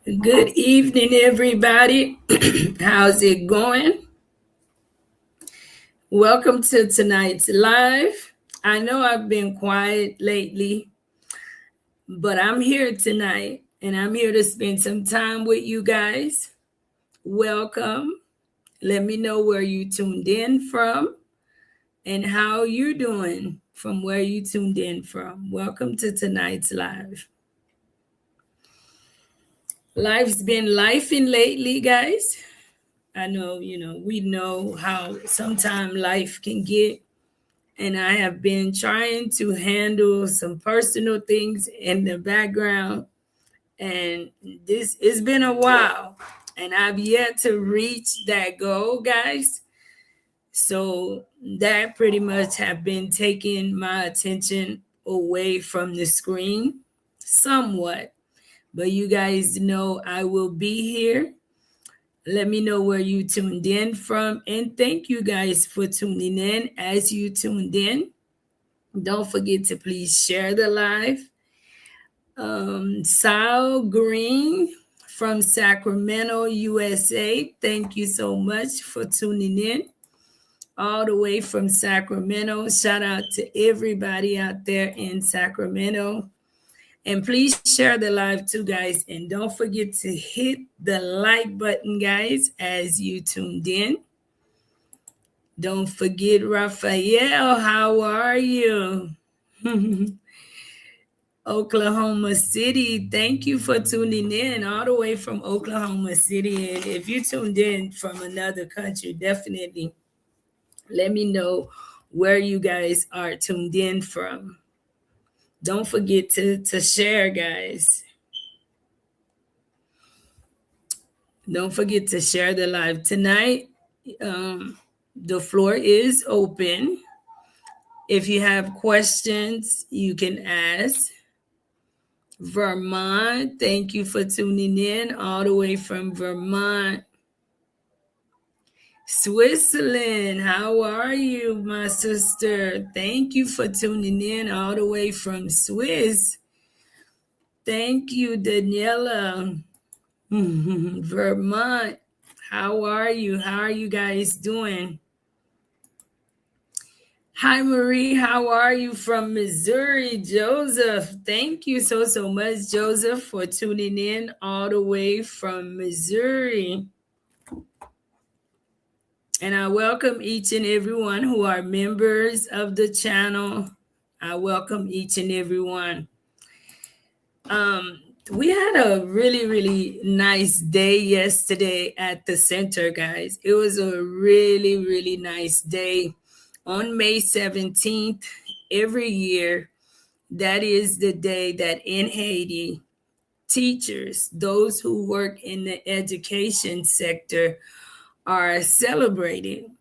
Good evening, everybody. How's it going? Welcome to tonight's live. I know I've been quiet lately, but I'm here tonight and I'm here to spend some time with you guys. Welcome. Let me know where you tuned in from and how you're doing from where you tuned in from. Welcome to tonight's live. Life's been lifing lately, guys. I know, we know how sometimes life can get. And I have been trying to handle some personal things in the background. And this it's been a while. And I've yet to reach that goal, guys. So that pretty much have been taking my attention away from the screen somewhat. But you guys know I will be here. Let me know where you tuned in from. And thank you guys for tuning in as you tuned in. Don't forget to please share the live. Sal Green from Sacramento, USA. Thank you so much for tuning in. All the way from Sacramento. Shout out to everybody out there in Sacramento. And please share the live too, guys. And don't forget to hit the like button, guys, as you tuned in. Don't forget, Raphael, how are you? Oklahoma City, thank you for tuning in all the way from Oklahoma City. And if you tuned in from another country, definitely let me know where you guys are tuned in from. Don't forget to share, guys. Don't forget to share the live tonight. The floor is open. If you have questions, you can ask. Vermont, thank you for tuning in all the way from Vermont. Switzerland, how are you, my sister? Thank you for tuning in all the way from Swiss. Thank you, Daniela. Vermont, how are you? How are you guys doing? Hi, Marie. How are you from Missouri? Joseph, thank you so much, Joseph, for tuning in all the way from Missouri. And I welcome each and everyone who are members of the channel. I welcome each and everyone. We had a really nice day yesterday at the center, guys. It was a really nice day. On May 17th, every year, that is the day that in Haiti, teachers, those who work in the education sector, are celebrating.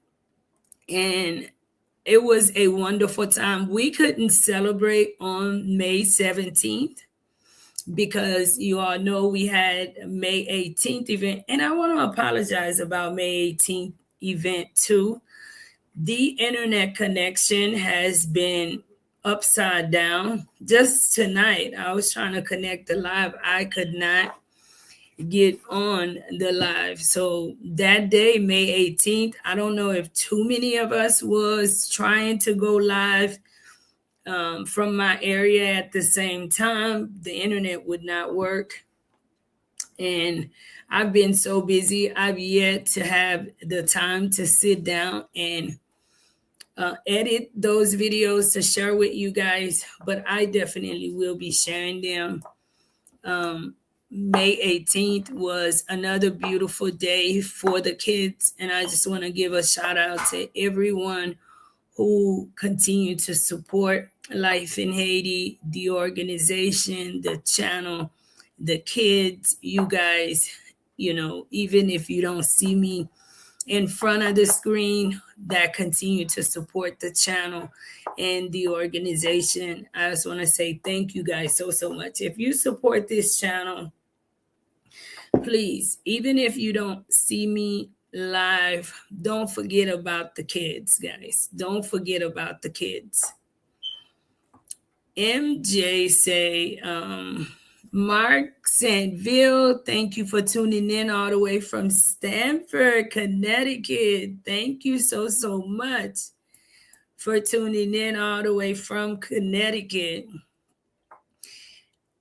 And it was a wonderful time. We couldn't celebrate on May 17th because you all know we had May 18th event. And I want to apologize about May 18th event too. The internet connection has been upside down. Just tonight, I was trying to connect the live. I could not get on the live. So that day, May 18th, I don't know if too many of us was trying to go live from my area at the same time. The internet would not work. And I've been so busy. I've yet to have the time to sit down and edit those videos to share with you guys, but I definitely will be sharing them. May 18th was another beautiful day for the kids, and I just want to give a shout out to everyone who continue to support Life in Haiti, the organization, the channel, the kids, you guys, even if you don't see me in front of the screen, that continue to support the channel and the organization. I just want to say thank you guys so much. If you support this channel, please, even if you don't see me live, don't forget about the kids, guys. Don't forget about the kids. MJ say, Mark Santville, thank you for tuning in all the way from Stamford, Connecticut. Thank you so, so much for tuning in all the way from Connecticut.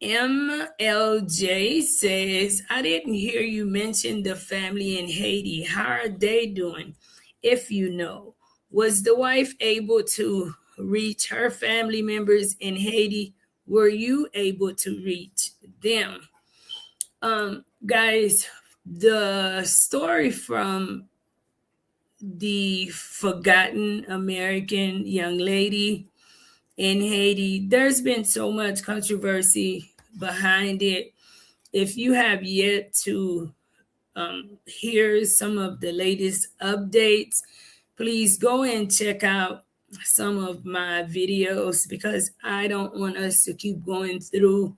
MLJ says, I didn't hear you mention the family in Haiti. How are they doing? If you know, was the wife able to reach her family members in Haiti? Were you able to reach them? Guys, the story from the forgotten American young lady in Haiti, there's been so much controversy behind it. If you have yet to hear some of the latest updates, please go and check out some of my videos because I don't want us to keep going through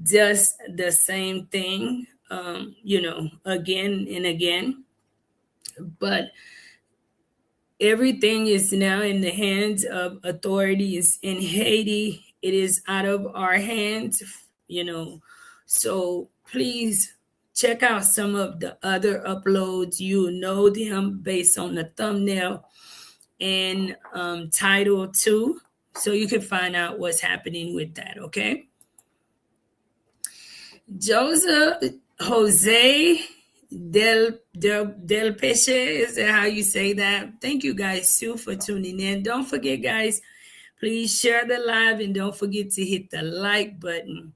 just the same thing, again and again. But everything is now in the hands of authorities in Haiti. It is out of our hands. So please check out some of the other uploads. You know them based on the thumbnail and title too. So you can find out what's happening with that, okay? Joseph Jose Del Peche, is that how you say that? Thank you guys too for tuning in. Don't forget, guys, please share the live and don't forget to hit the like button.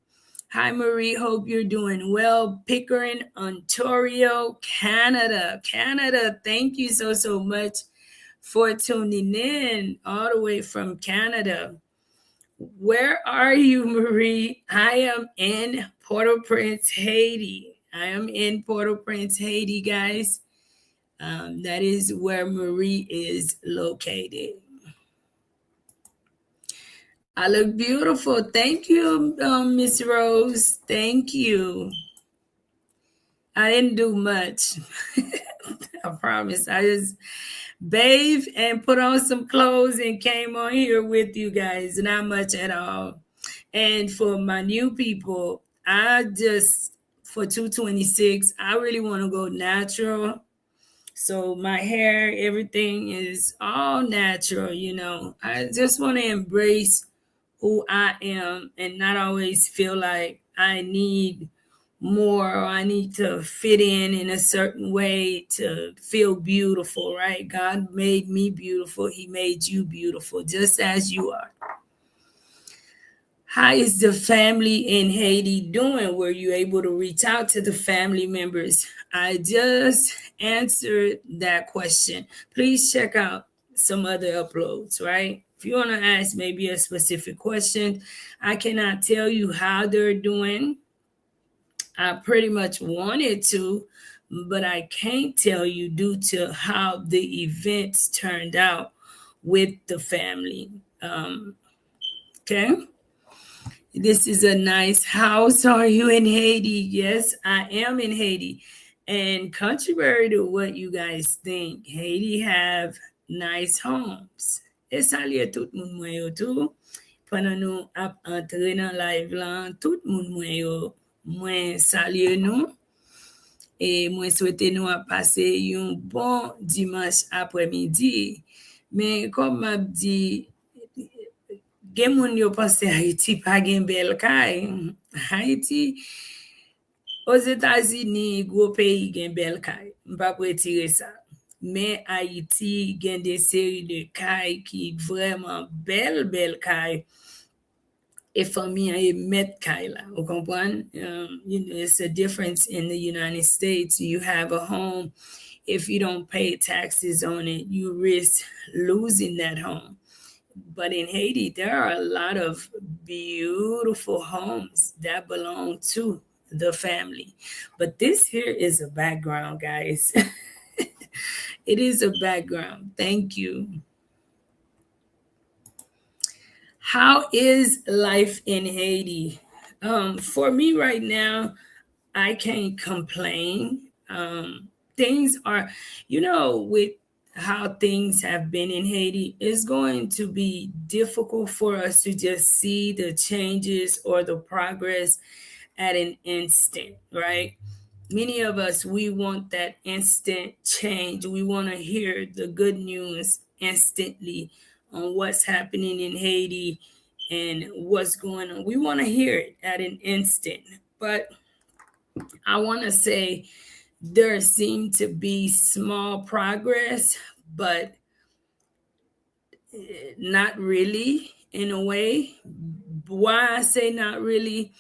Hi, Marie. Hope you're doing well. Pickering, Ontario, Canada. Canada, thank you so, so much for tuning in all the way from Canada. Where are you, Marie? I am in Port-au-Prince, Haiti. I am in Port-au-Prince, Haiti, guys. That is where Marie is located. I look beautiful. Thank you, Miss Rose. Thank you. I didn't do much. I promise. I just bathed and put on some clothes and came on here with you guys. Not much at all. And for my new people, for 226, I really want to go natural. So my hair, everything is all natural. I just want to embrace who I am and not always feel like I need more or I need to fit in a certain way to feel beautiful, right? God made me beautiful. He made you beautiful just as you are. How is the family in Haiti doing? Were you able to reach out to the family members? I just answered that question. Please check out some other uploads, right? If you want to ask maybe a specific question, I cannot tell you how they're doing. I pretty much wanted to, but I can't tell you due to how the events turned out with the family. Okay. This is a nice house. Are you in Haiti? Yes, I am in Haiti. And contrary to what you guys think, Haiti have nice homes. E salye tout moun mwen yo tou. Pendant nou ap entre nan live lan, tout moun mwen salye nou. E mwen souwete nou ap pase yon bon dimanche apre-midi. Men kom map di, gen moun yo pense Haiti pa gen bel kay. Haiti, os Etats-Unis, gwo peyi gen bel kay. Mpa pou etire sa. Men Haiti gen de seri de kay ki vreman bel kay. E fami a e met kay la. Ou kompran? It's a difference in the United States. You have a home. If you don't pay taxes on it, you risk losing that home. But in Haiti, there are a lot of beautiful homes that belong to the family. But this here is a background, guys. It is a background. Thank you. How is life in Haiti? For me right now, I can't complain. Things are, with how things have been in Haiti, it's going to be difficult for us to just see the changes or the progress at an instant, right? Many of us, we want that instant change. We want to hear the good news instantly on what's happening in Haiti and what's going on. We want to hear it at an instant. But I want to say there seemed to be small progress, but not really in a way. Why I say not really?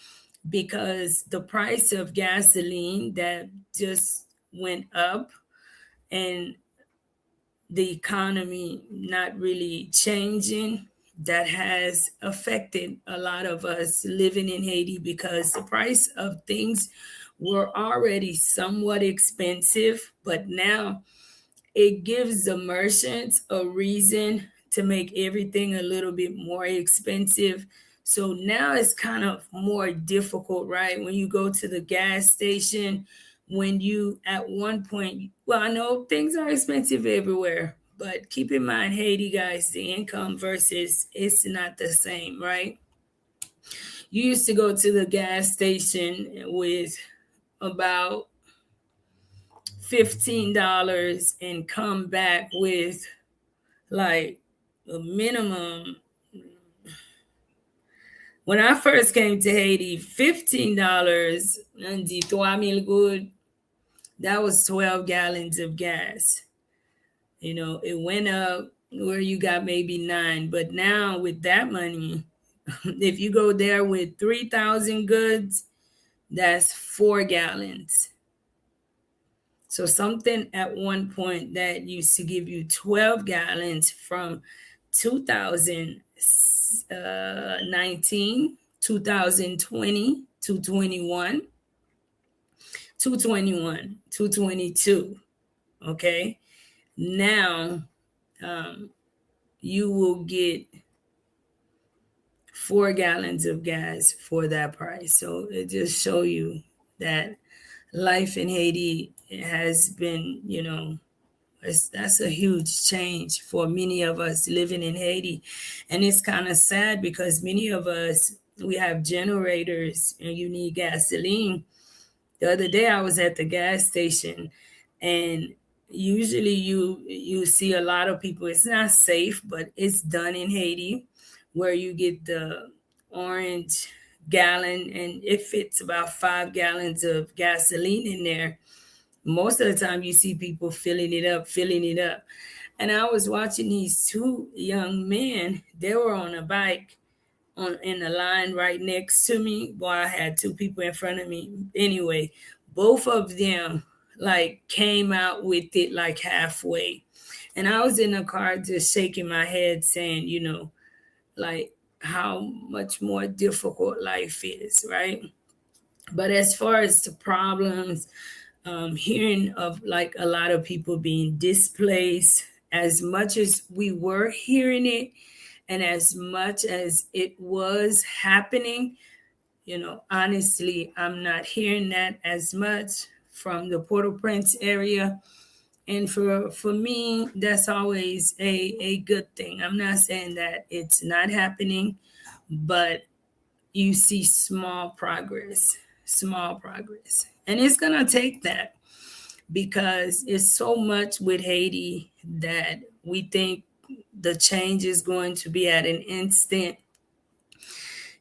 Because the price of gasoline that just went up, and the economy not really changing, that has affected a lot of us living in Haiti, because the price of things were already somewhat expensive, but now it gives the merchants a reason to make everything a little bit more expensive. So now it's kind of more difficult, right? When you go to the gas station, when you at one point, well, I know things are expensive everywhere, but keep in mind, Haiti, guys, the income versus it's not the same, right? You used to go to the gas station with about $15 and come back with like a minimum. When I first came to Haiti, $15 and the 3,000 good, that was 12 gallons of gas. You know, it went up where you got maybe nine, but now with that money, if you go there with 3,000 goods, that's 4 gallons. So something at one point that used to give you 12 gallons from 2019, 2020, 221, 221, 222. Okay. Now you will get 4 gallons of gas for that price. So it just show you that life in Haiti has been, that's a huge change for many of us living in Haiti. And it's kind of sad because many of us, we have generators and you need gasoline. The other day I was at the gas station, and usually you see a lot of people, it's not safe, but it's done in Haiti, where you get the orange gallon and it fits about 5 gallons of gasoline in there. Most of the time you see people filling it up. And I was watching these two young men, they were on a bike on in the line right next to me. Boy, I had two people in front of me. Anyway, both of them like came out with it like halfway. And I was in the car just shaking my head saying, like how much more difficult life is, right? But as far as the problems, hearing of like a lot of people being displaced, as much as we were hearing it and as much as it was happening, honestly, I'm not hearing that as much from the Port-au-Prince area. And for me, that's always a good thing. I'm not saying that it's not happening, but you see small progress. And it's going to take that, because it's so much with Haiti that we think the change is going to be at an instant.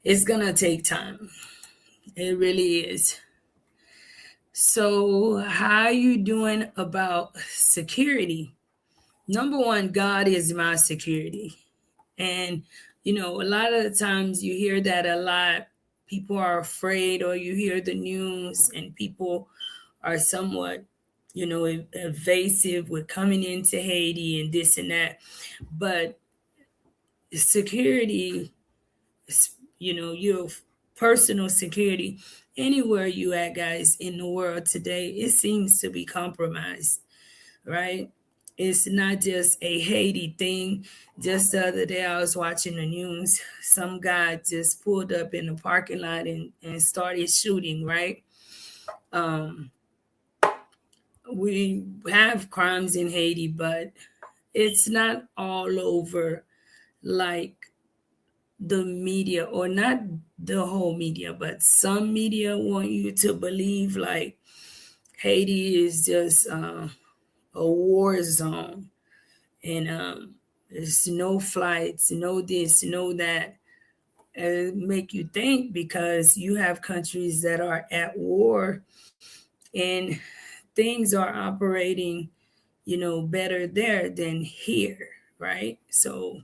It's going to take time. It really is. So, how are you doing about security? Number one, God is my security. And, a lot of the times you hear that a lot. People are afraid, or you hear the news and people are somewhat, evasive with coming into Haiti and this and that. But security, your personal security, anywhere you at, guys, in the world today, it seems to be compromised, right? It's not just a Haiti thing. Just the other day, I was watching the news. Some guy just pulled up in the parking lot and started shooting, right? Um, we have crimes in Haiti, but it's not all over like the media, or not the whole media, but some media want you to believe like Haiti is just a war zone, and there's no flights, no this, no that. Make you think because you have countries that are at war and things are operating, better there than here, right? So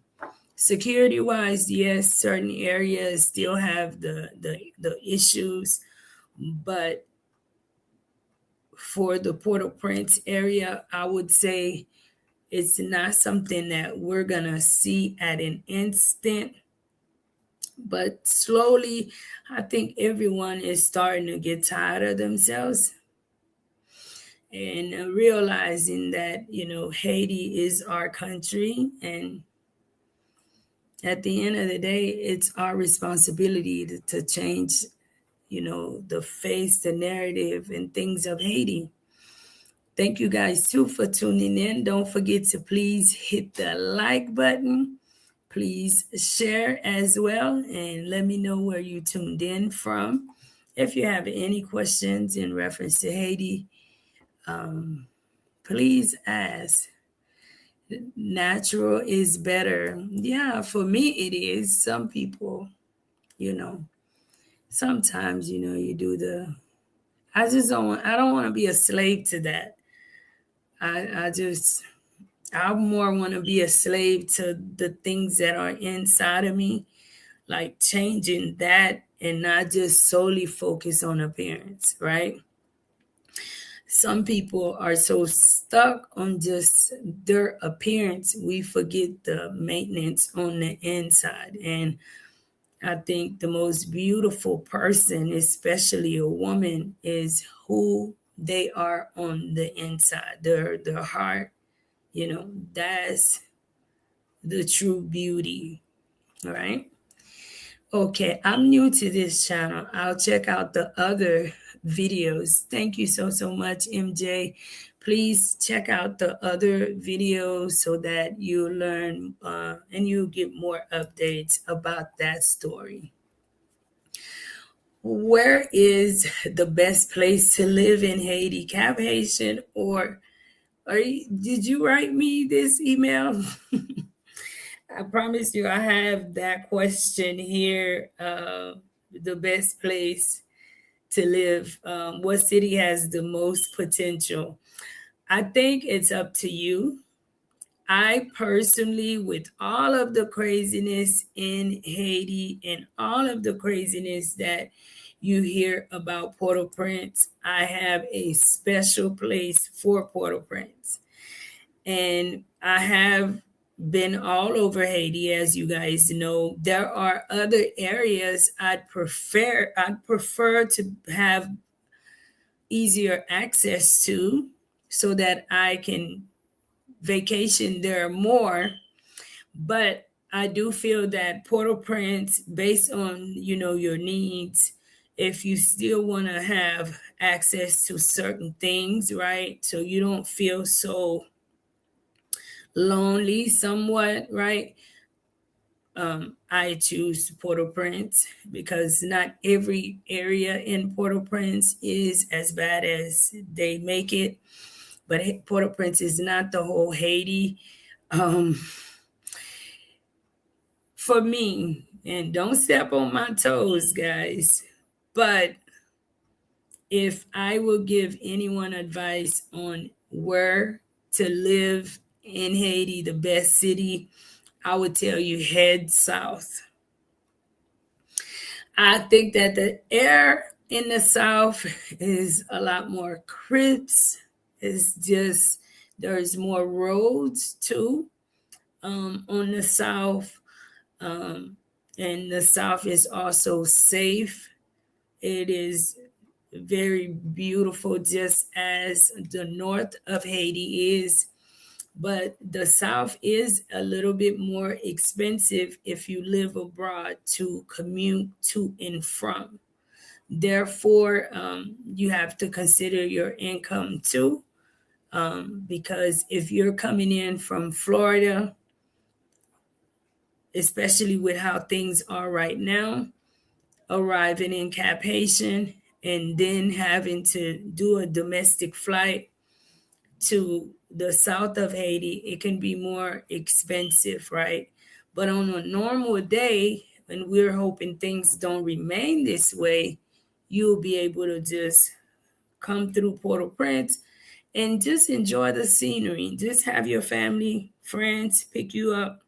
security wise, yes, certain areas still have the issues, but for the Port-au-Prince area, I would say it's not something that we're gonna see at an instant, but slowly, I think everyone is starting to get tired of themselves and realizing that, Haiti is our country. And at the end of the day, it's our responsibility to change, the face, the narrative, and things of Haiti. Thank you guys too for tuning in. Don't forget to please hit the like button. Please share as well and let me know where you tuned in from. If you have any questions in reference to Haiti, um, please ask. Natural is better. Yeah, for me it is. Some people, you know, sometimes, you do the I don't want to be a slave to that. I more want to be a slave to the things that are inside of me, like changing that and not just solely focus on appearance, right? Some people are so stuck on just their appearance, we forget the maintenance on the inside. And I think the most beautiful person, especially a woman, is who they are on the inside, their heart. That's the true beauty, right? Okay, I'm new to this channel. I'll check out the other videos. Thank you so much, MJ. Please check out the other videos so that you learn and you get more updates about that story. Where is the best place to live in Haiti? Cap Haitian, or did you write me this email? I promise you, I have that question here. The best place to live. What city has the most potential? I think it's up to you. I personally, with all of the craziness in Haiti and all of the craziness that you hear about Port-au-Prince, I have a special place for Port-au-Prince. And I have been all over Haiti, as you guys know. There are other areas I'd prefer to have easier access to so that I can vacation there more. But I do feel that Port-au-Prince, based on your needs, if you still want to have access to certain things, right? So you don't feel so lonely somewhat, right? I choose Port-au-Prince because not every area in Port-au-Prince is as bad as they make it. But Port-au-Prince is not the whole Haiti. Um, for me, and don't step on my toes, guys, but if I will give anyone advice on where to live in Haiti, the best city, I would tell you head south. I think that the air in the South is a lot more crisp. It's just there's more roads too on the South, um, and the South is also safe. It is very beautiful, just as the north of Haiti is. But the South is a little bit more expensive if you live abroad to commute to and from. Therefore, you have to consider your income too, because if you're coming in from Florida, especially with how things are right now, arriving in Cap Haitian and then having to do a domestic flight to the south of Haiti, it can be more expensive, right? But on a normal day, and we're hoping things don't remain this way, you'll be able to just come through Port-au-Prince and just enjoy the scenery. Just have your family, friends pick you up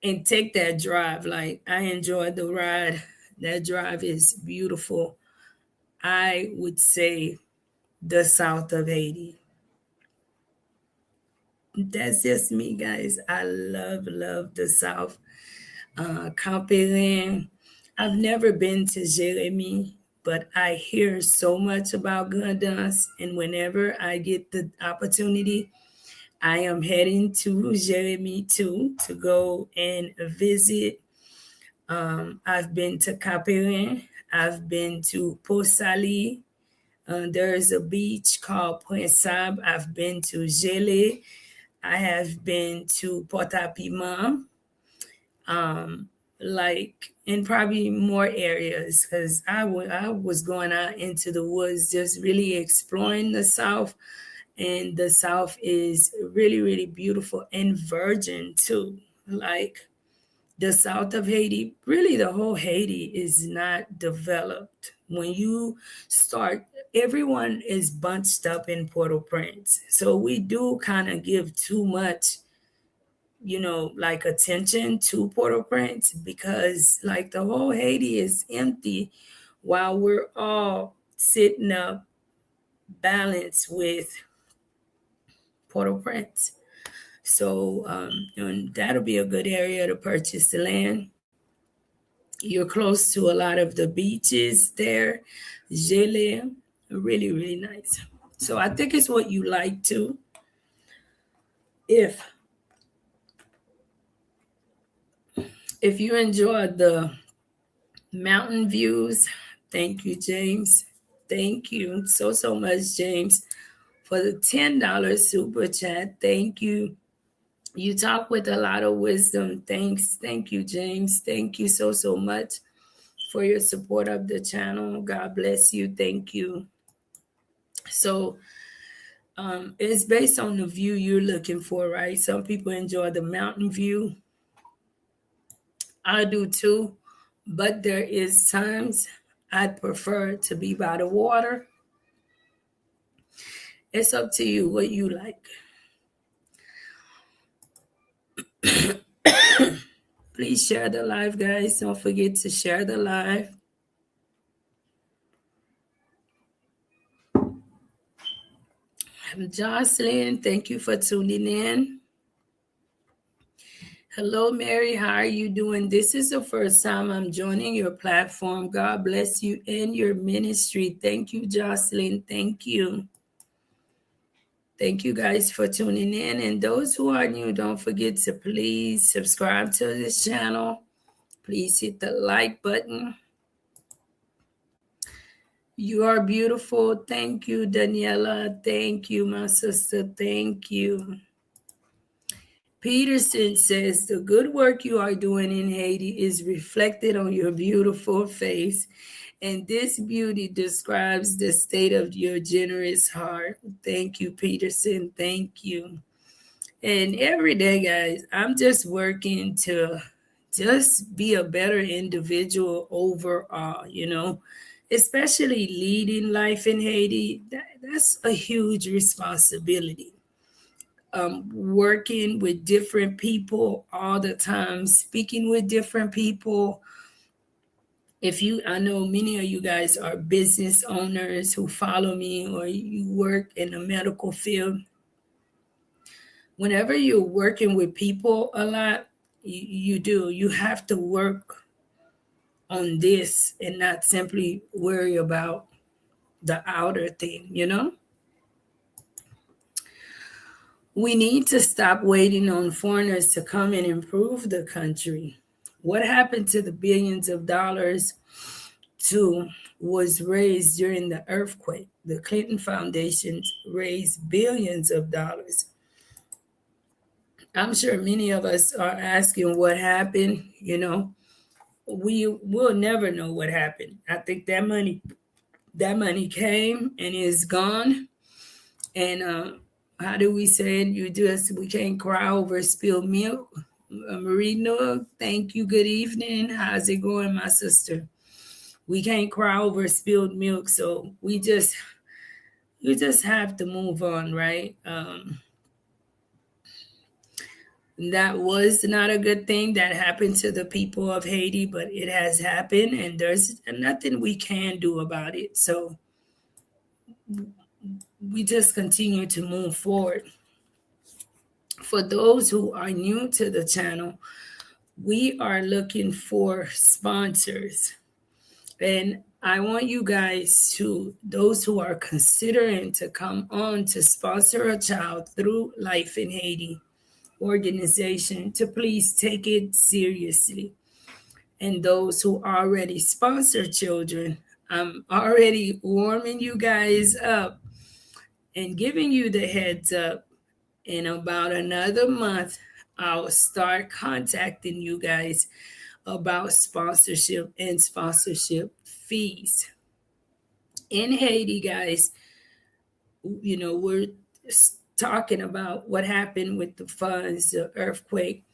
and take that drive. Like I enjoyed the ride. That drive is beautiful. I would say the south of Haiti. That's just me, guys. I love the south. Camperin. I've never been to Jeremy, but I hear so much about Gandance, and whenever I get the opportunity, I am heading to Jeremy too to go and visit. I've been to Caperin. I've been to Posali. There is a beach called Point Sab. I've been to Gele. I have been to Port au Piment, like in probably more areas because I was going out into the woods, just really exploring the South. And the South is really, really beautiful and virgin too. Like the south of Haiti, really the whole Haiti is not developed. When you start, everyone is bunched up in Port-au-Prince. So we do kind of give too much, like attention to Port-au-Prince because like the whole Haiti is empty while we're all sitting up balanced with Port-au-Prince. So and that'll be a good area to purchase the land. You're close to a lot of the beaches there. Gele, really, really nice. So I think it's what you like too. If if you enjoy the mountain views, thank you, James. Thank you so much, James, for the $10 super chat. Thank you. You talk with a lot of wisdom. Thanks. Thank you, James. Thank you so much for your support of the channel. God bless you. Thank you. So it's based on the view you're looking for, right? Some people enjoy the mountain view. I do too. But there is times I prefer to be by the water. It's up to you what you like. Please share the live, guys. Don't forget to share the live. Jocelyn, thank you for tuning in. Hello, Mary. How are you doing? This is the first time I'm joining your platform. God bless you and your ministry. Thank you, Jocelyn. Thank you. Thank you guys for tuning in. And those who are new, don't forget to please subscribe to this channel. Please hit the like button. You are beautiful. Thank you, Daniela. Thank you, my sister. Thank you. Peterson says the good work you are doing in Haiti is reflected on your beautiful face, and this beauty describes the state of your generous heart. Thank you, Peterson. Thank you. And every day, guys, I'm just working to just be a better individual overall, especially leading life in Haiti. That's a huge responsibility. Working with different people all the time, speaking with different people. I know many of you guys are business owners who follow me or you work in the medical field. Whenever you're working with people a lot, you have to work on this and not simply worry about the outer thing. We need to stop waiting on foreigners to come and improve the country. What happened to the billions of dollars was raised during the earthquake? The Clinton Foundation raised billions of dollars. I'm sure many of us are asking what happened. We will never know what happened. I think that money came and is gone. And how do we say it? We can't cry over spilled milk. Marie Noah, thank you. Good evening. How's it going, my sister? We can't cry over spilled milk, so you just have to move on, right? That was not a good thing that happened to the people of Haiti, but it has happened, and there's nothing we can do about it. So we just continue to move forward. For those who are new to the channel, we are looking for sponsors. And I want you guys those who are considering to come on to sponsor a child through Life in Haiti organization, to please take it seriously. And those who already sponsor children, I'm already warming you guys up and giving you the heads up. In about another month, I'll start contacting you guys about sponsorship and sponsorship fees. In Haiti, guys, we're talking about what happened with the funds, the earthquake.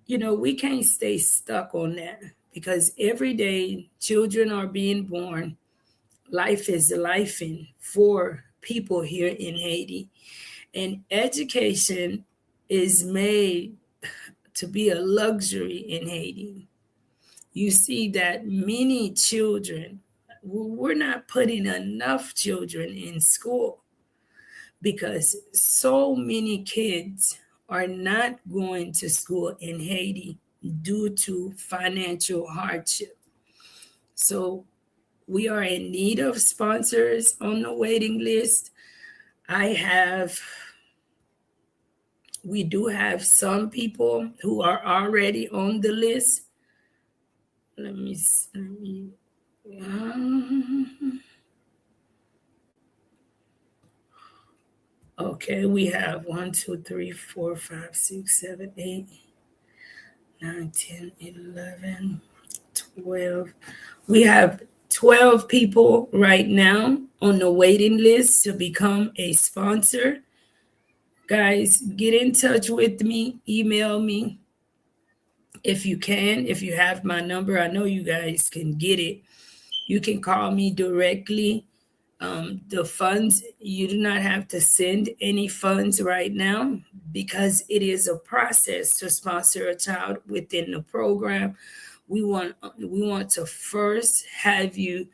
We can't stay stuck on that because every day children are being born. Life is life for people here in Haiti. And education is made to be a luxury in Haiti. You see that many children, we're not putting enough children in school because so many kids are not going to school in Haiti due to financial hardship. So we are in need of sponsors on the waiting list. I have We do have some people who are already on the list. Um, okay, we have 1, 2, 3, 4, 5, 6, 7, 8, 9, 10, 11, 12. We have 12 people right now on the waiting list to become a sponsor. Guys, get in touch with me, email me if you can. If you have my number, I know you guys can get it. You can call me directly. The funds, you do not have to send any funds right now because it is a process to sponsor a child within the program. We want to first have you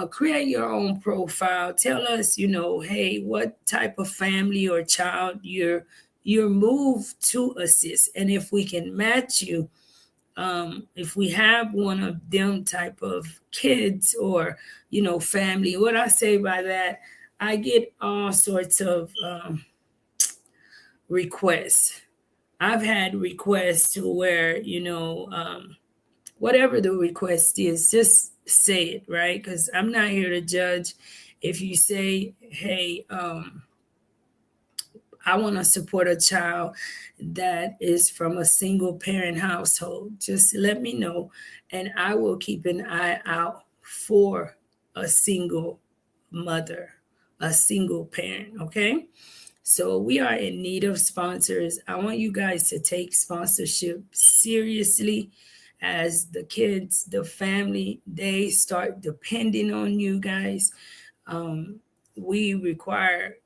create your own profile. Tell us, hey, what type of family or child you're moved to assist, and if we can match you, if we have one of them type of kids or family. What I say by that, I get all sorts of requests. I've had requests to where whatever the request is, just say it, right? Because I'm not here to judge. If you say, hey, I want to support a child that is from a single parent household, just let me know, and I will keep an eye out for a single mother, a single parent, okay? So we are in need of sponsors. I want you guys to take sponsorship seriously as the kids, the family, they start depending on you guys. We require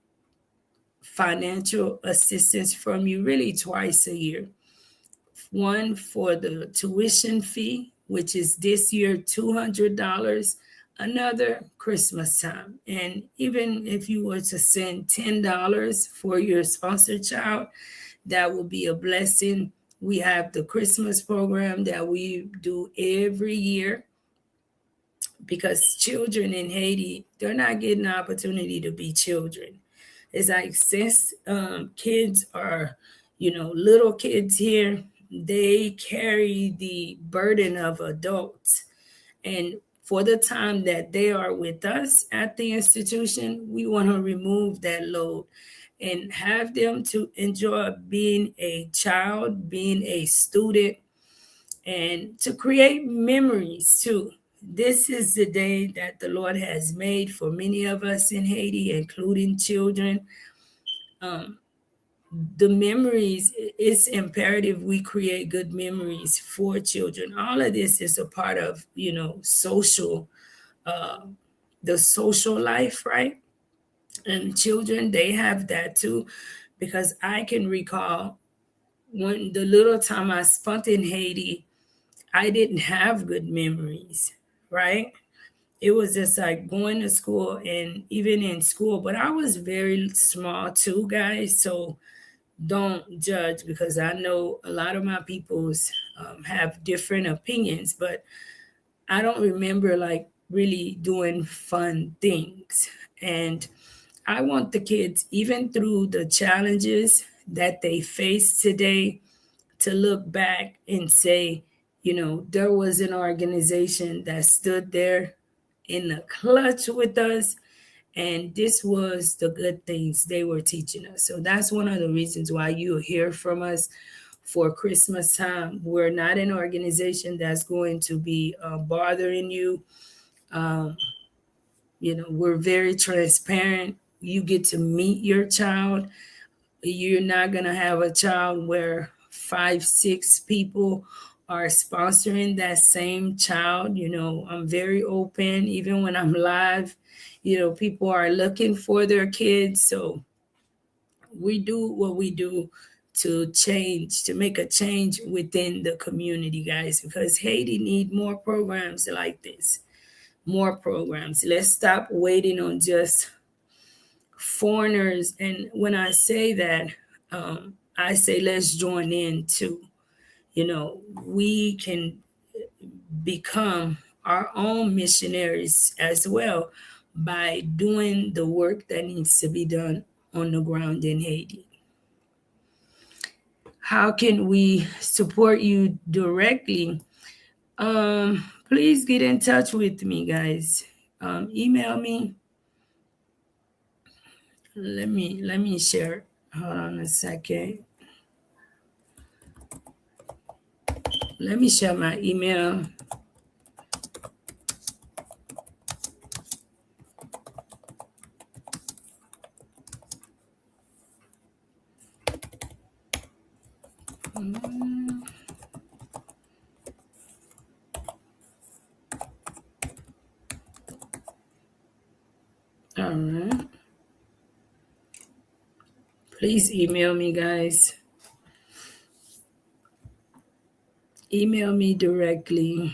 financial assistance from you really twice a year. One for the tuition fee, which is this year $200, another Christmas time. And even if you were to send $10 for your sponsored child, that will be a blessing. We have the Christmas program that we do every year because children in Haiti, they're not getting the opportunity to be children. It's like since kids are, little kids here, they carry the burden of adults. And for the time that they are with us at the institution, we want to remove that load and have them to enjoy being a child, being a student, and to create memories too. This is the day that the Lord has made for many of us in Haiti, including children. Um, the memories, it's imperative we create good memories for children. All of this is a part of, social, uh, the social life, right? And children, they have that too, because I can recall when the little time I spent in Haiti, I didn't have good memories, right? It was just like going to school and even in school, but I was very small too, guys. So don't judge because I know a lot of my peoples have different opinions, but I don't remember like really doing fun things. And I want the kids, even through the challenges that they face today, to look back and say, there was an organization that stood there in the clutch with us, and this was the good things they were teaching us. So that's one of the reasons why you hear from us for Christmas time. We're not an organization that's going to be bothering you. Um, we're very transparent. You get to meet your child. You're not going to have a child where five, six people are sponsoring that same child. I'm very open, even when I'm live. People are looking for their kids. So we do what we do to change, to make a change within the community, guys, because Haiti need more programs like this. More programs. Let's stop waiting on just foreigners. And when I say that, I say let's join in too. We can become our own missionaries as well by doing the work that needs to be done on the ground in Haiti. How can we support you directly? Please get in touch with me, guys. Email me. Let me share. Hold on a second. Let me share my email. All right. Please email me, guys. Email me directly.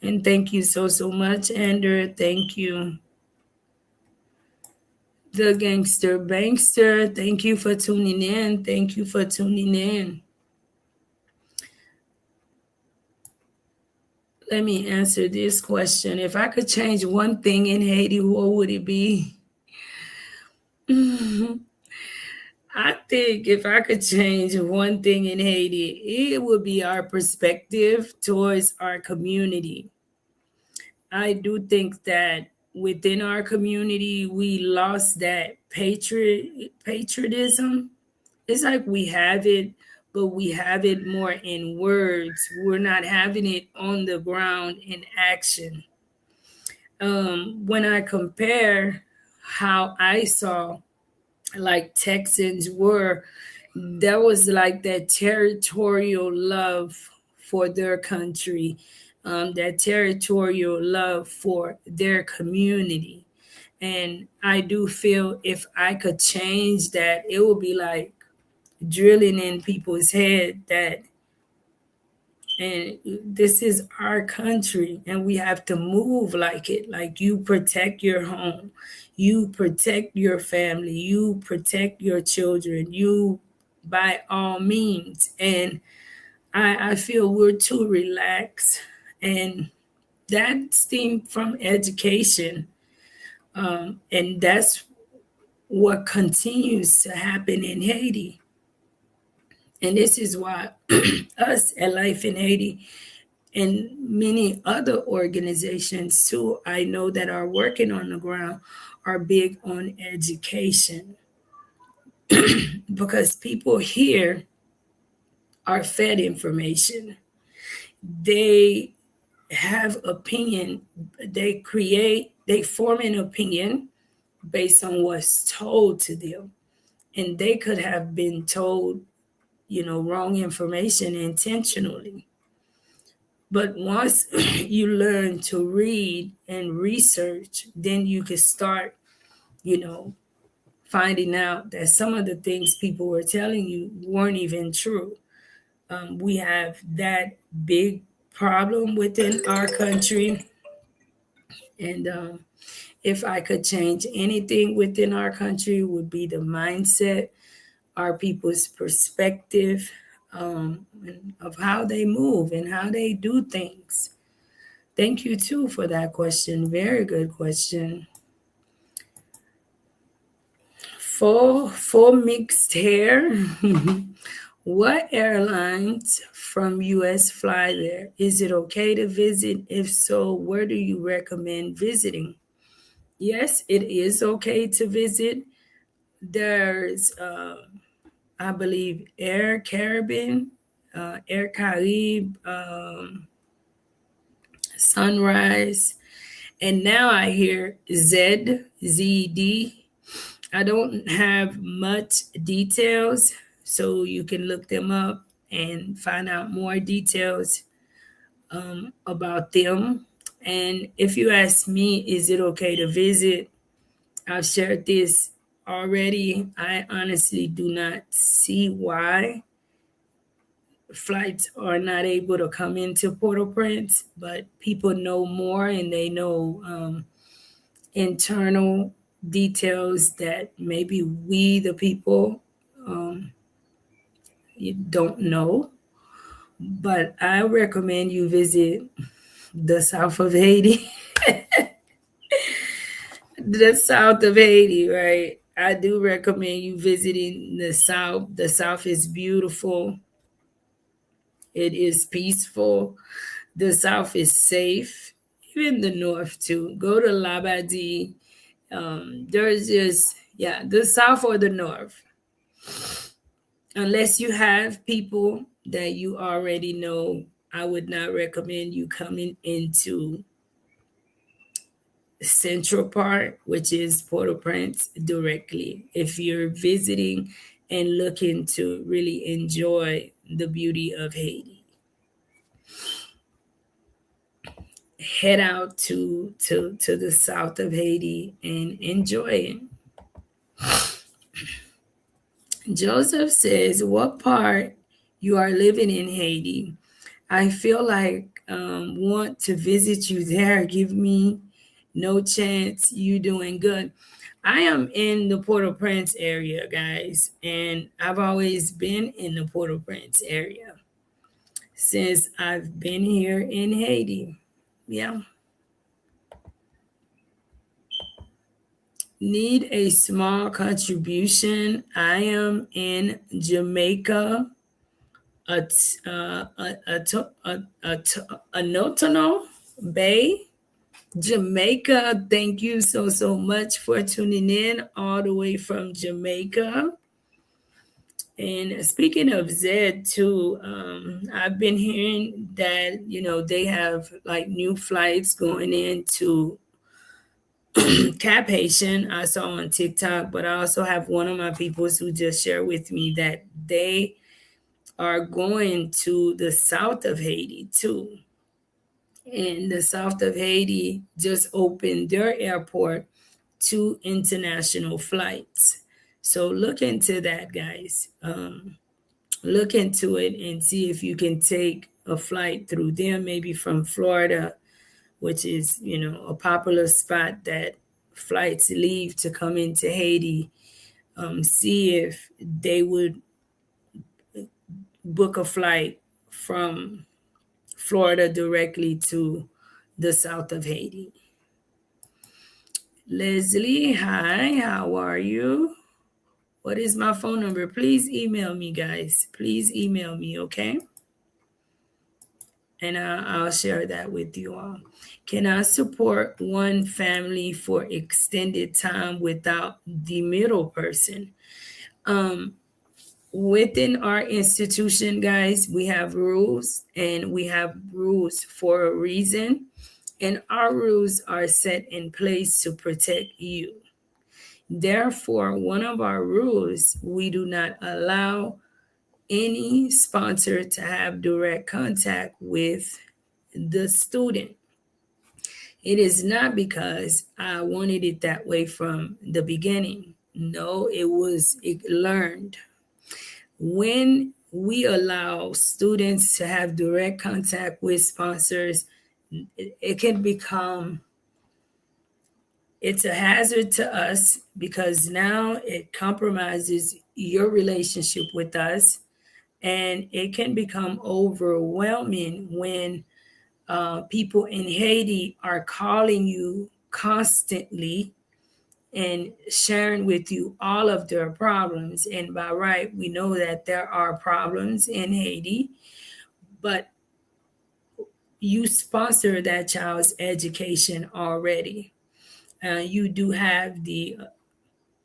And thank you so much, Andrew. Thank you. The Gangster Bankster, thank you for tuning in. Thank you for tuning in. Let me answer this question. If I could change one thing in Haiti, what would it be? I think if I could change one thing in Haiti, it would be our perspective towards our community. I do think that within our community, we lost that patriotism. It's like we have it, but we have it more in words. We're not having it on the ground in action. When I compare how I saw like Texans were, that was like that territorial love for their country, that territorial love for their community. And I do feel if I could change that, it would be like drilling in people's head that and this is our country and we have to move like it. Like you protect your home, you protect your family, you protect your children, you by all means. And I feel we're too relaxed, and that stemmed from education. And that's what continues to happen in Haiti. And this is why us at Life in Haiti, and many other organizations too, I know that are working on the ground, are big on education because people here are fed information. They have opinion, they form an opinion based on what's told to them. And they could have been told, wrong information intentionally. But once you learn to read and research, then you can start, you know, finding out that some of the things people were telling you weren't even true. We have that big problem within our country. And if I could change anything within our country, would be the mindset, our people's perspective of how they move and how they do things. Thank you too for that question. Very good question. Full mixed hair. What airlines from US fly there? Is it okay to visit? If so, where do you recommend visiting? Yes, it is okay to visit. There's, I believe, Air Caribbean, Air Caribe, Sunrise, and now I hear ZD. I don't have much details, so you can look them up and find out more details about them. And if you ask me, is it okay to visit? I've shared this already. I honestly do not see why flights are not able to come into Port-au-Prince, but people know more and they know internal details that maybe we, the people, um, you don't know. But I recommend you visit the south of Haiti. The south of Haiti, right? I do recommend you visiting the south. The south is beautiful. It is peaceful. The south is safe. Even the north too. Go to Labadie. There's just, yeah, the south or the north. Unless you have people that you already know, I would not recommend you coming into Central Park, which is Port-au-Prince, directly. If you're visiting and looking to really enjoy the beauty of Haiti, head out to the south of Haiti and enjoy it. Joseph says, "What part you are living in Haiti? I feel like want to visit you there. Give me no chance. You doing good." I am in the Port-au-Prince area, guys, and I've always been in the Port-au-Prince area since I've been here in Haiti. Yeah. Need a small contribution. I am in Jamaica, Anotono Bay, Jamaica. Thank you so much for tuning in all the way from Jamaica. And speaking of Zed too, I've been hearing that they have like new flights going into Cap Haitian. I saw on TikTok, but I also have one of my peoples who just shared with me that they are going to the south of Haiti too. And the south of Haiti just opened their airport to international flights. So look into that, guys. Look into it and see if you can take a flight through them, maybe from Florida, which is, a popular spot that flights leave to come into Haiti. See if they would book a flight from Florida directly to the south of Haiti. Leslie, hi, how are you? What is my phone number? Please email me, guys. Please email me, okay? and I'll share that with you all. Cannot support one family for extended time without the middle person. Um, Within our institution, guys, we have rules, and we have rules for a reason. And our rules are set in place to protect you. Therefore, one of our rules, we do not allow any sponsor to have direct contact with the student. It is not because I wanted it that way from the beginning. No, it learned. When we allow students to have direct contact with sponsors, it can become it's a hazard to us because now it compromises your relationship with us, and it can become overwhelming when people in Haiti are calling you constantly and sharing with you all of their problems. And by right, we know that there are problems in Haiti, but you sponsor that child's education already. You do have the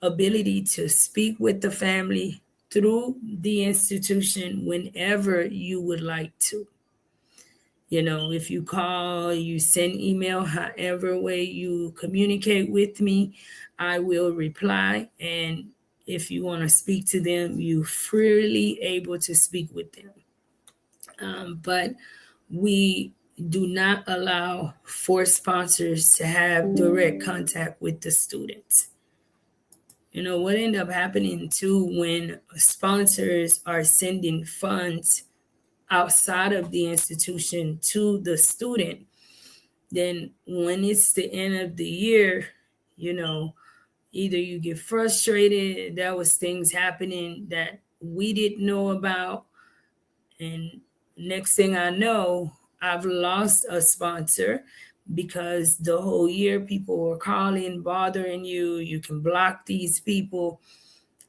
ability to speak with the family through the institution whenever you would like to. If you call, you send email, however way you communicate with me, I will reply. And if you want to speak to them, you freely able to speak with them. But we do not allow for sponsors to have direct contact with the students. What end up happening too when sponsors are sending funds outside of the institution to the student, then when it's the end of the year, you know, either you get frustrated, there was things happening that we didn't know about, and next thing I know, I've lost a sponsor because the whole year people were calling, bothering you. You can block these people,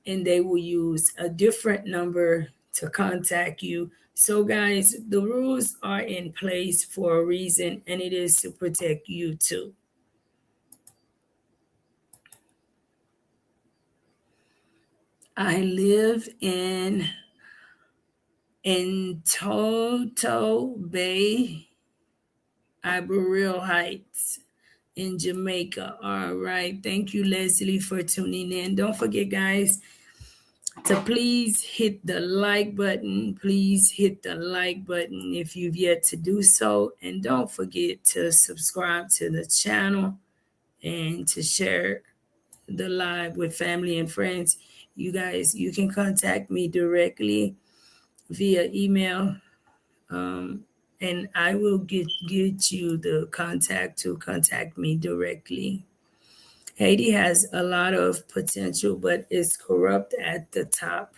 and they will use a different number to contact you. So, guys, the rules are in place for a reason, and it is to protect you too. I live in Toto Bay, Iberville Heights in Jamaica. All right. Thank you, Leslie, for tuning in. Don't forget, guys, to please hit the like button. Please hit the like button if you've yet to do so. And don't forget to subscribe to the channel and to share the live with family and friends. You guys, you can contact me directly via email. And I will get you the contact to contact me directly. Haiti has a lot of potential, but it's corrupt at the top.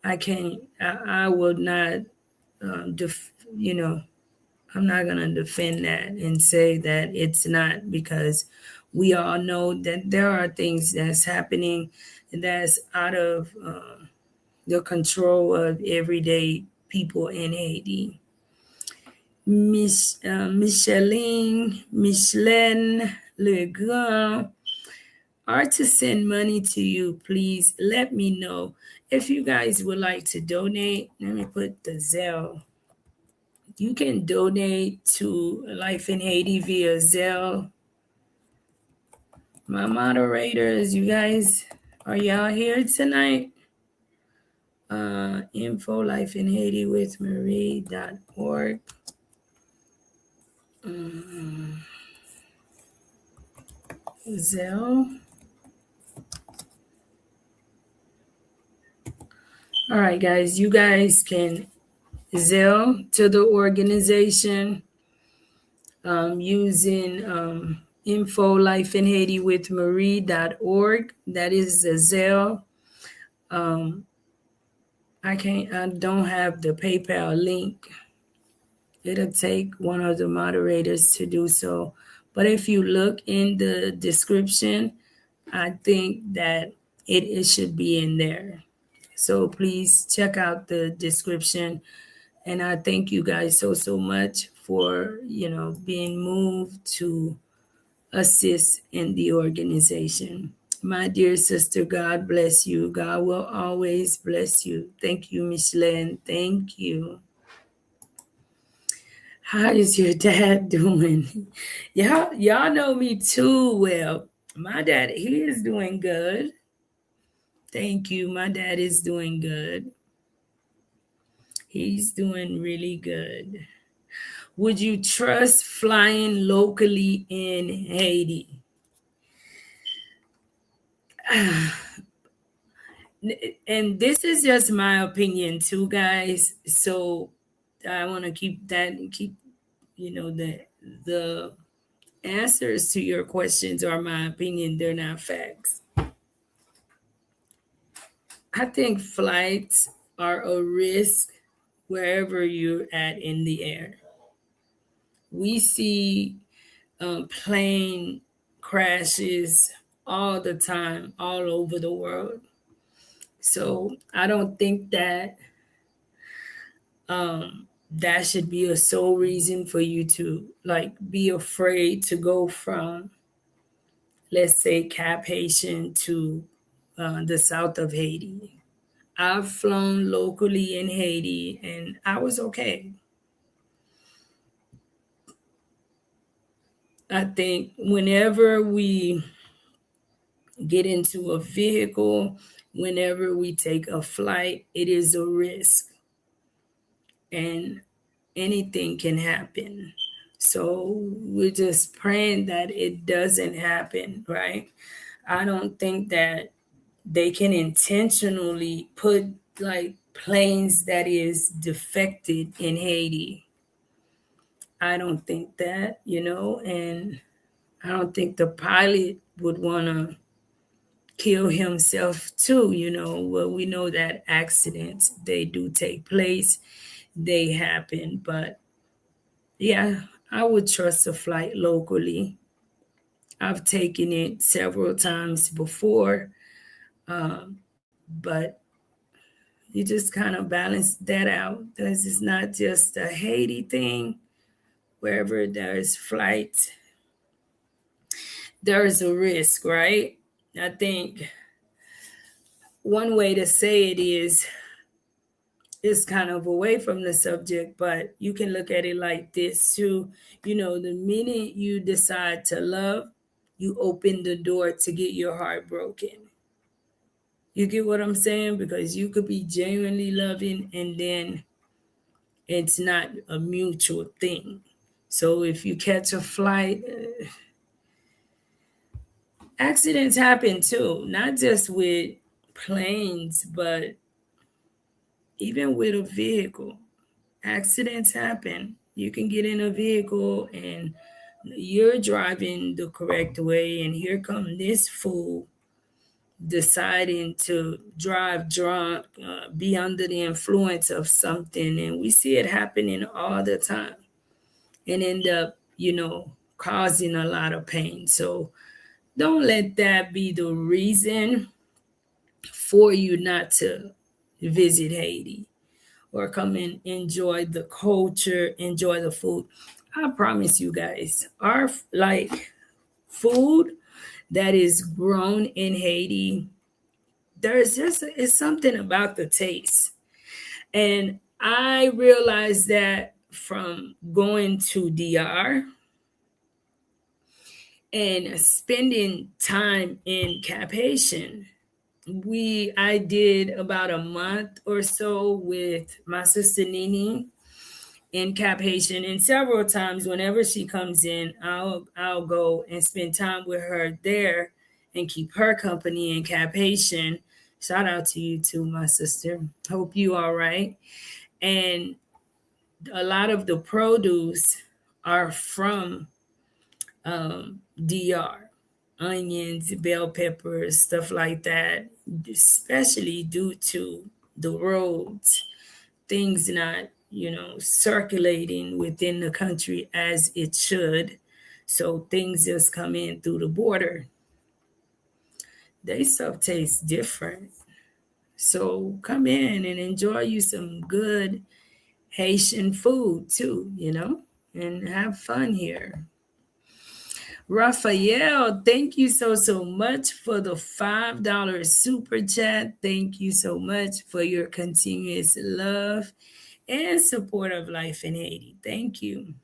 I can't. I will not. You know, I'm not gonna defend that and say that it's not, because we all know that there are things that's happening that's out of the control of everyday people in Haiti. Micheline Legrand are to send money to you, please let me know. If you guys would like to donate, let me put the Zelle. You can donate to Life in Haiti via Zelle. My moderators, you guys, are y'all here tonight? Info Life in Haiti with Marie.org. Zelle. All right, guys, you guys can Zelle to the organization using info Life in Haiti with Marie.org. That is the Zelle. I don't have the PayPal link. It'll take one of the moderators to do so. But if you look in the description, I think that it should be in there. So please check out the description And I thank you guys so, so much for, being moved to assist in the organization. My dear sister, God bless you. God will always bless you. Thank you, Micheline. Thank you. How is your dad doing? Y'all know me too well. My dad, he is doing good. Thank you. My dad is doing good. He's doing really good. Would you trust flying locally in Haiti? And this is just my opinion too, guys. So I want to keep the answers to your questions are my opinion, they're not facts. I think flights are a risk wherever you're at in the air. We see plane crashes all the time, all over the world. So I don't think that should be a sole reason for you to like be afraid to go from, let's say, Cap Haitian to the south of Haiti. I've flown locally in Haiti and I was okay. I think whenever we get into a vehicle, whenever we take a flight, it is a risk and anything can happen. So we're just praying that it doesn't happen, right? I don't think that they can intentionally put like planes that is defected in Haiti. I don't think that, and I don't think the pilot would want to kill himself too, well, we know that accidents, they do take place, they happen, but yeah, I would trust a flight locally. I've taken it several times before, but you just kind of balance that out because it's not just a Haiti thing. Wherever there's flights, there's a risk, right? I think one way to say it is kind of away from the subject, but you can look at it like this too. The minute you decide to love, you open the door to get your heart broken. You get what I'm saying? Because you could be genuinely loving and then it's not a mutual thing. So if you catch a flight, accidents happen too, not just with planes, but even with a vehicle. Accidents happen. You can get in a vehicle and you're driving the correct way, and here come this fool deciding to drive drunk, be under the influence of something, and we see it happening all the time, and end up, causing a lot of pain. So don't let that be the reason for you not to visit Haiti or come and enjoy the culture, enjoy the food. I promise you guys, our like food that is grown in Haiti, there's just it's something about the taste. And I realized that from going to DR and spending time in Cap Haitian. I did about a month or so with my sister Nini in Cap Haitian, and several times whenever she comes in, I'll go and spend time with her there and keep her company in Cap Haitian. Shout out to you too, my sister. Hope you all right. And a lot of the produce are from DR, onions, bell peppers, stuff like that, especially due to the roads, things not, circulating within the country as it should. So things just come in through the border. They stuff tastes different. So come in and enjoy you some good Haitian food too, and have fun here. Raphael, thank you so much for the $5 super chat. Thank you so much for your continuous love and support of life in Haiti. Thank you.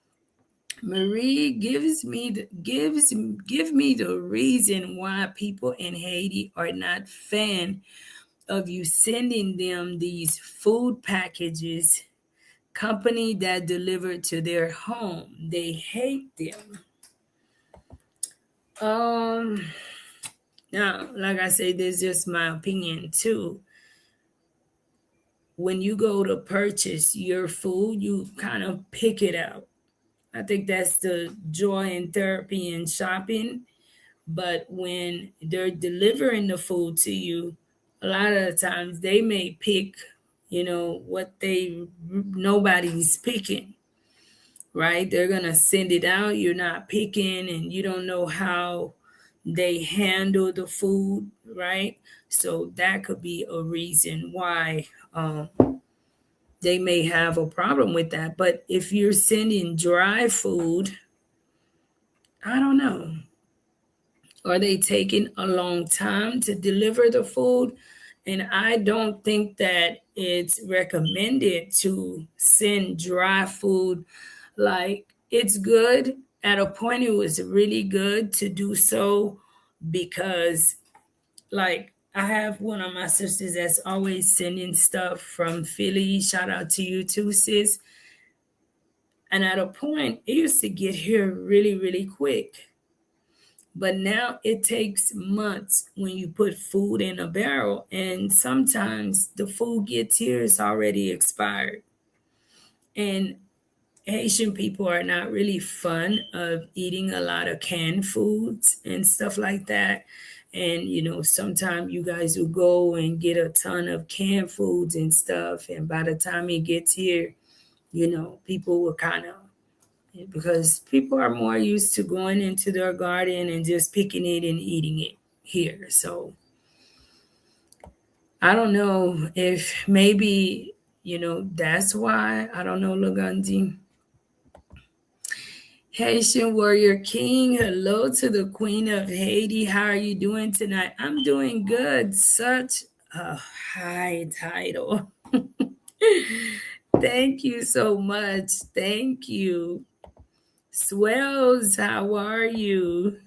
Marie give me the reason why people in Haiti are not fan of you sending them these food packages, company that deliver to their home. They hate them. Um Now, like I say, this is just my opinion too. When you go to purchase your food, you kind of pick it out. I think that's the joy in therapy and shopping. But when they're delivering the food to you, a lot of the times they may pick, what they nobody's picking, right? They're gonna send it out. You're not picking, and you don't know how they handle the food, right? So that could be a reason why they may have a problem with that. But if you're sending dry food, I don't know. Are they taking a long time to deliver the food? And I don't think that it's recommended to send dry food. Like, it's good. At a point, it was really good to do so because, like, I have one of my sisters that's always sending stuff from Philly. Shout out to you too, sis. And at a point, it used to get here really, really quick. But now it takes months when you put food in a barrel, and sometimes the food gets here, it's already expired. And Haitian people are not really fun of eating a lot of canned foods and stuff like that. And sometimes you guys will go and get a ton of canned foods and stuff, and by the time it gets here, people will kind of, because people are more used to going into their garden and just picking it and eating it here. So I don't know if maybe, that's why. I don't know, Lagandi. Haitian Warrior King, hello to the Queen of Haiti. How are you doing tonight? I'm doing good. Such a high title. Thank you so much. Thank you. Swells, how are you?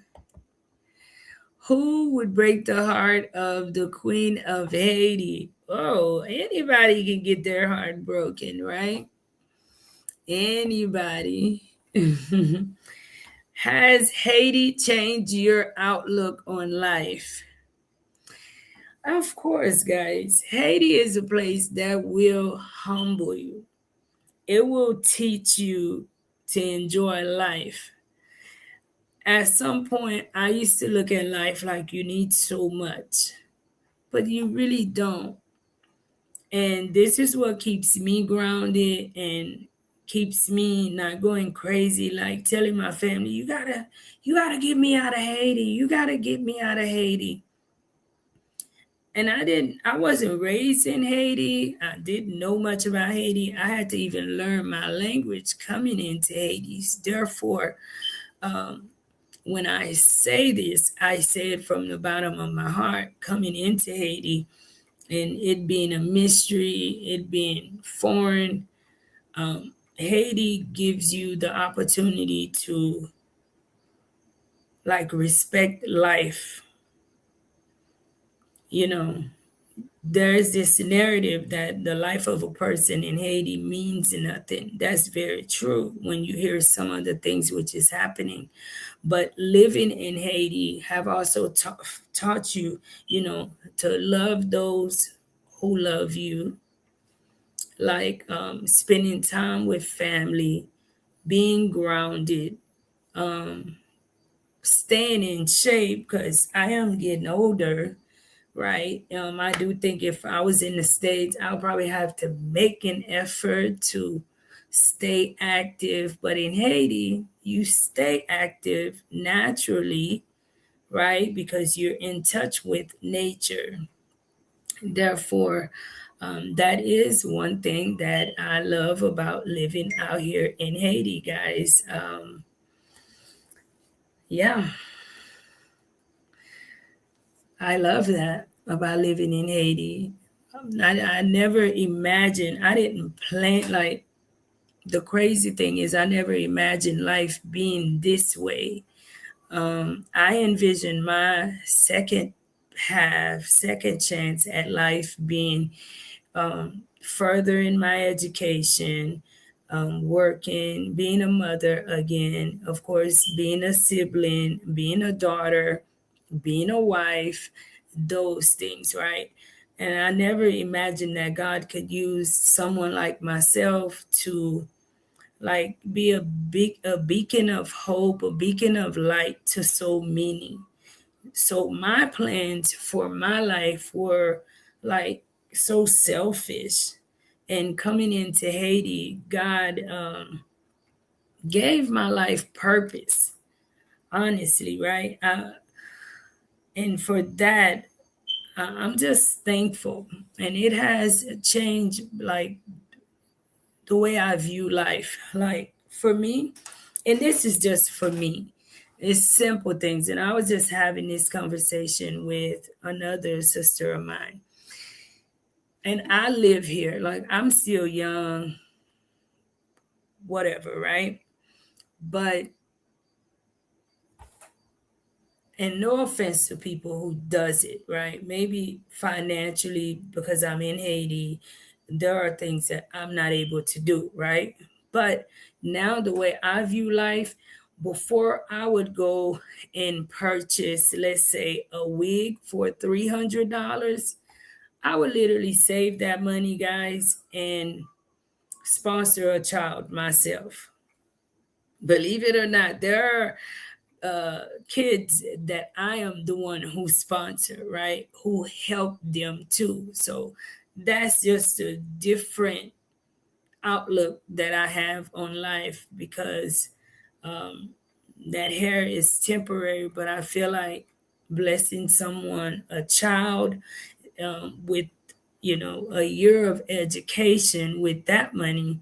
Who would break the heart of the Queen of Haiti? Oh, anybody can get their heart broken, right? Anybody. Has Haiti changed your outlook on life? Of course, guys. Haiti is a place that will humble you. It will teach you to enjoy life. At some point, I used to look at life like you need so much, but you really don't. And this is what keeps me grounded and keeps me not going crazy, like telling my family, you gotta get me out of Haiti. You gotta get me out of Haiti. And I wasn't raised in Haiti. I didn't know much about Haiti. I had to even learn my language coming into Haiti. Therefore, um, when I say this, I say it from the bottom of my heart, coming into Haiti and it being a mystery, it being foreign. Haiti gives you the opportunity to like respect life. You know, there is this narrative that the life of a person in Haiti means nothing. That's very true when you hear some of the things which is happening. But living in Haiti have also taught you, to love those who love you, like spending time with family, being grounded, um, staying in shape because I am getting older, right? I do think if I was in the States, I'll probably have to make an effort to stay active. But in Haiti, you stay active naturally, right? Because you're in touch with nature. Therefore, That is one thing that I love about living out here in Haiti, guys. Yeah, I love that about living in Haiti. I never imagined, I didn't plan, like, the crazy thing is, I never imagined life being this way. I envision my second chance at life being furthering my education, working, being a mother again, of course, being a sibling, being a daughter, being a wife, those things, right? And I never imagined that God could use someone like myself to like be a beacon of hope, a beacon of light to so many. So my plans for my life were like so selfish. And coming into Haiti, God gave my life purpose, honestly, right? And for that, I'm just thankful. And it has changed like the way I view life. Like for me, and this is just for me, it's simple things. And I was just having this conversation with another sister of mine. And I live here, like I'm still young, whatever, right? But and no offense to people who does it, right? Maybe financially because I'm in Haiti, there are things that I'm not able to do, right? But now the way I view life, before I would go and purchase, let's say, a wig for $300, I would literally save that money, guys, and sponsor a child myself. Believe it or not, there are kids that I am the one who sponsor, right? Who help them too. So that's just a different outlook that I have on life because um, that hair is temporary, but I feel like blessing someone, a child, with a year of education with that money,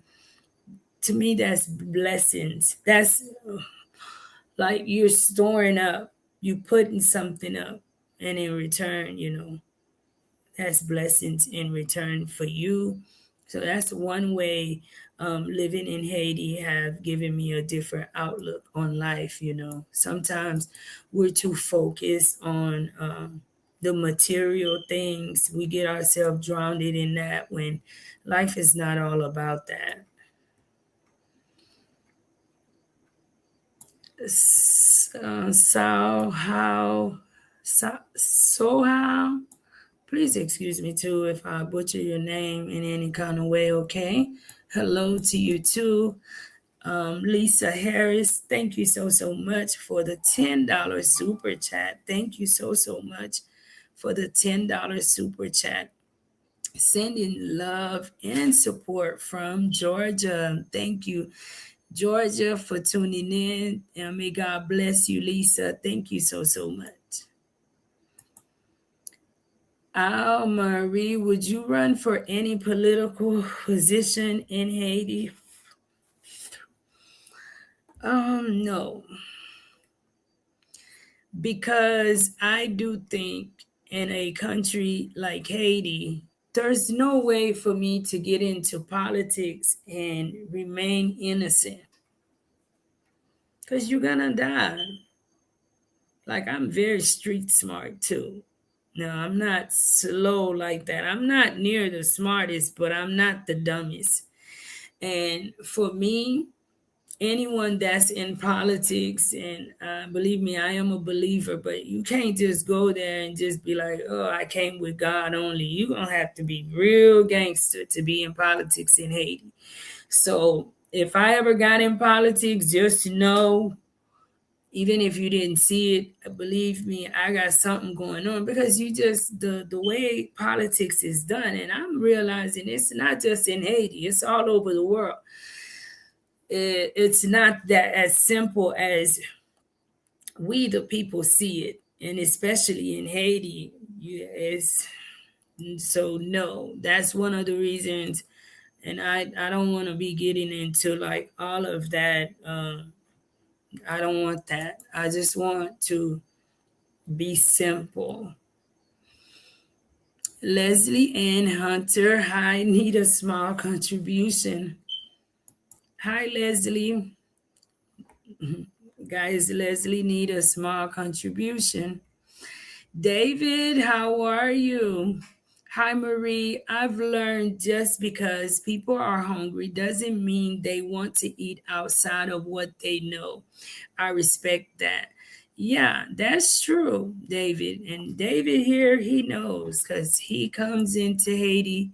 to me that's blessings. That's like you're storing up, you putting something up, and in return, that's blessings in return for you. So that's one way living in Haiti have given me a different outlook on life. Sometimes we're too focused on the material things. We get ourselves drowned in that when life is not all about that. So how, please excuse me too if I butcher your name in any kind of way, okay? Hello to you too. Lisa Harris, thank you so much for the $10 super chat. Thank you so much for the $10 super chat. Sending love and support from Georgia. Thank you, Georgia, for tuning in. And may God bless you, Lisa. Thank you so much. Al Marie, would you run for any political position in Haiti? No, because I do think in a country like Haiti, there's no way for me to get into politics and remain innocent because you're gonna die. Like, I'm very street smart too. No, I'm not slow like that. I'm not near the smartest, but I'm not the dumbest. And for me, anyone that's in politics, and believe me, I am a believer, but you can't just go there and just be like, oh, I came with God only. You're going to have to be real gangster to be in politics in Haiti. So if I ever got in politics, just know, even if you didn't see it, believe me, I got something going on because you just, the way politics is done, and I'm realizing it's not just in Haiti, it's all over the world. It's not that as simple as we the people see it, and especially in Haiti, it's So no, that's one of the reasons. And I don't want to be getting into like all of that. I don't want that. I just want to be simple. Leslie Ann Hunter, I need a small contribution. Hi, Leslie. Guys, Leslie need a small contribution. David, how are you? Hi, Marie. I've learned just because people are hungry doesn't mean they want to eat outside of what they know. I respect that. Yeah, that's true, David. And David here, he knows because he comes into Haiti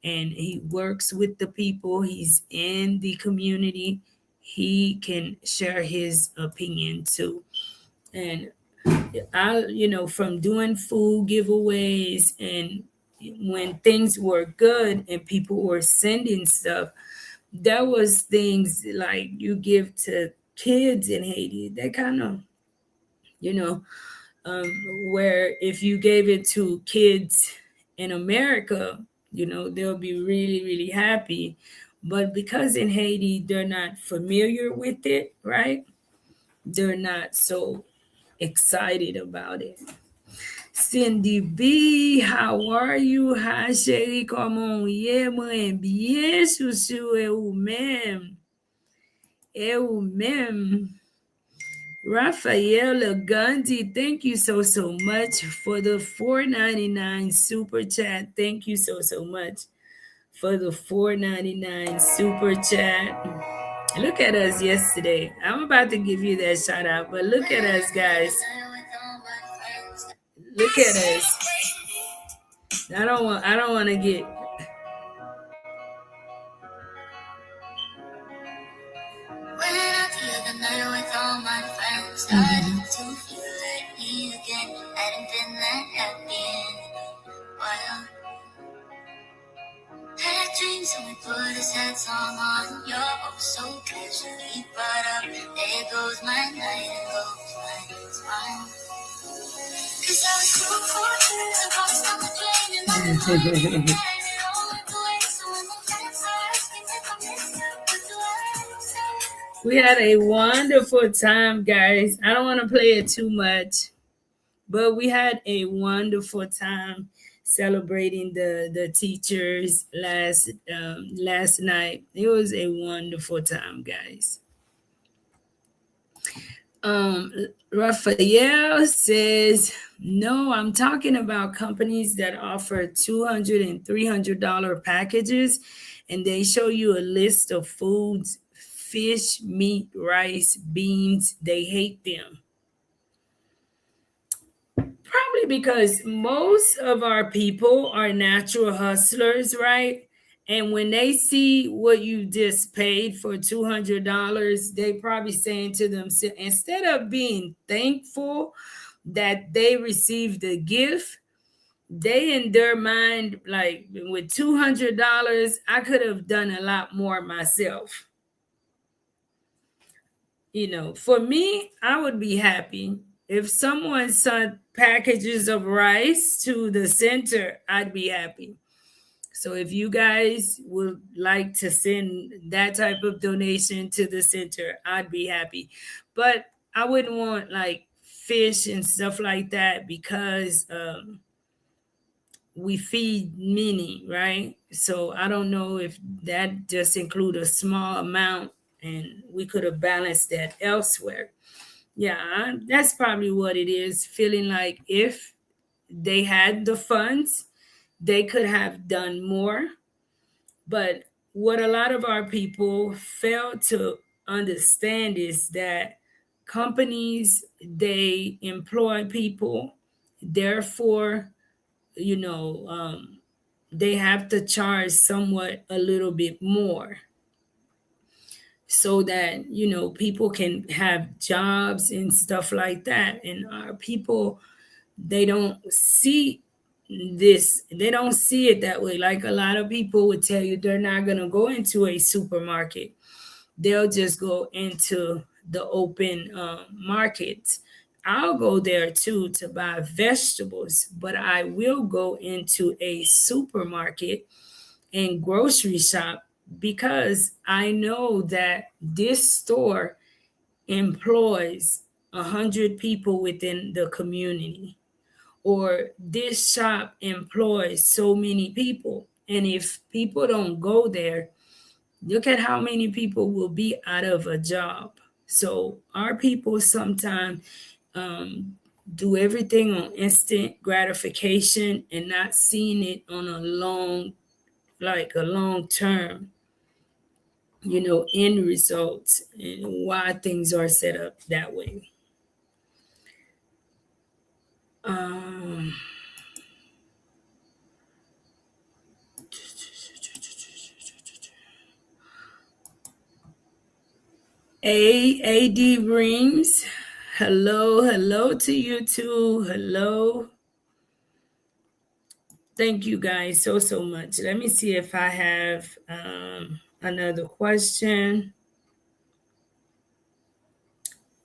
and he works with the people, he's in the community. He can share his opinion too. And from doing food giveaways and when things were good and people were sending stuff, that was things like you give to kids in Haiti. That kind of, you know, um, where if you gave it to kids in America, they'll be really, really happy. But because in Haiti, they're not familiar with it, right? They're not so excited about it. Cindy B, how are you? Hi, chérie, comment est? Moi, bien, chouchou, et vous-même? Et vous-même? Raphael Gandhi, thank you so, so much for the 4.99 super chat. Thank you so, so much for the 4.99 super chat. Look at us yesterday. I'm about to give you that shout out, but look at us, guys. Look at us. I don't want to get Went out the other night with all my friends. Started to feel like me again. Hadn't been that happy in a while. Had dreams and we put a sad song on. You're oh so casually brought up. There goes my night and goes my smile. Cause I was cool for years. I lost on the plane and I was carried it all away. So when the fans are asking if I miss you, what do I say? We had a wonderful time, guys. I don't want to play it too much, but we had a wonderful time celebrating the teachers last night. It was a wonderful time, guys. Um, Raphael says, no, I'm talking about companies that offer $200 and $300 packages, and they show you a list of foods, fish, meat, rice, beans. They hate them. Probably because most of our people are natural hustlers, right? And when they see what you just paid for $200, they probably saying to themselves, instead of being thankful that they received the gift, they in their mind, like with $200, I could have done a lot more myself. For me, I would be happy if someone sent packages of rice to the center. I'd be happy. So if you guys would like to send that type of donation to the center, I'd be happy. But I wouldn't want like fish and stuff like that because we feed many, right? So I don't know if that just include a small amount and we could have balanced that elsewhere. Yeah, that's probably what it is. Feeling like if they had the funds, they could have done more. But what a lot of our people fail to understand is that companies, they employ people, therefore, you know, um, they have to charge somewhat a little bit more so that people can have jobs and stuff like that. And our people, they don't see they don't see it that way. Like a lot of people would tell you they're not going to go into a supermarket, they'll just go into the open markets I'll go there too to buy vegetables, but I will go into a supermarket and grocery shop because I know that this store employs 100 people within the community, or this shop employs so many people. And if people don't go there, look at how many people will be out of a job. So our people sometimes um, do everything on instant gratification and not seeing it on a long, like a long term, end results and why things are set up that way. Um, AD Reams, hello, hello to you too. Hello. Thank you guys so much. Let me see if I have another question.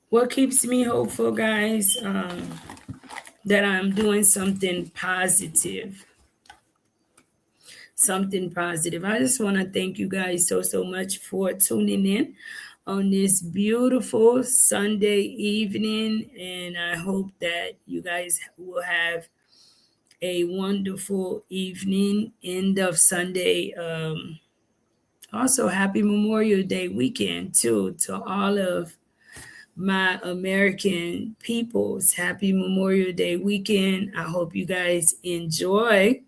What keeps me hopeful, guys? That I'm doing something positive. Something positive. I just want to thank you guys so much for tuning in on this beautiful Sunday evening. And I hope that you guys will have a wonderful evening, end of Sunday. Also, happy Memorial Day weekend, too, to all of my American peoples. Happy Memorial Day weekend. I hope you guys enjoy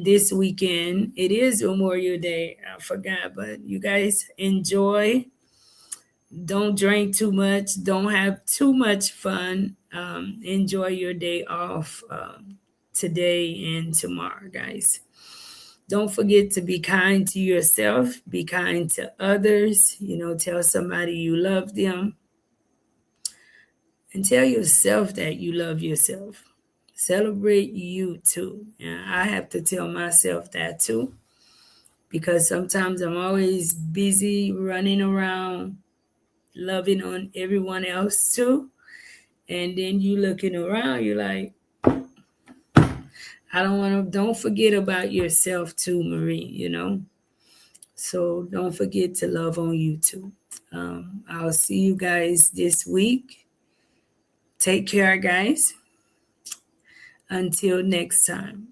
this weekend. It is Memorial Day. I forgot, but you guys enjoy. Don't drink too much. Don't have too much fun. Enjoy your day off today and tomorrow, guys. Don't forget to be kind to yourself, be kind to others. Tell somebody you love them, and tell yourself that you love yourself. Celebrate you too. And I have to tell myself that too, because sometimes I'm always busy running around, loving on everyone else too. And then you looking around, you're like, don't forget about yourself too, Marie. So don't forget to love on you too. I'll see you guys this week. Take care, guys. Until next time.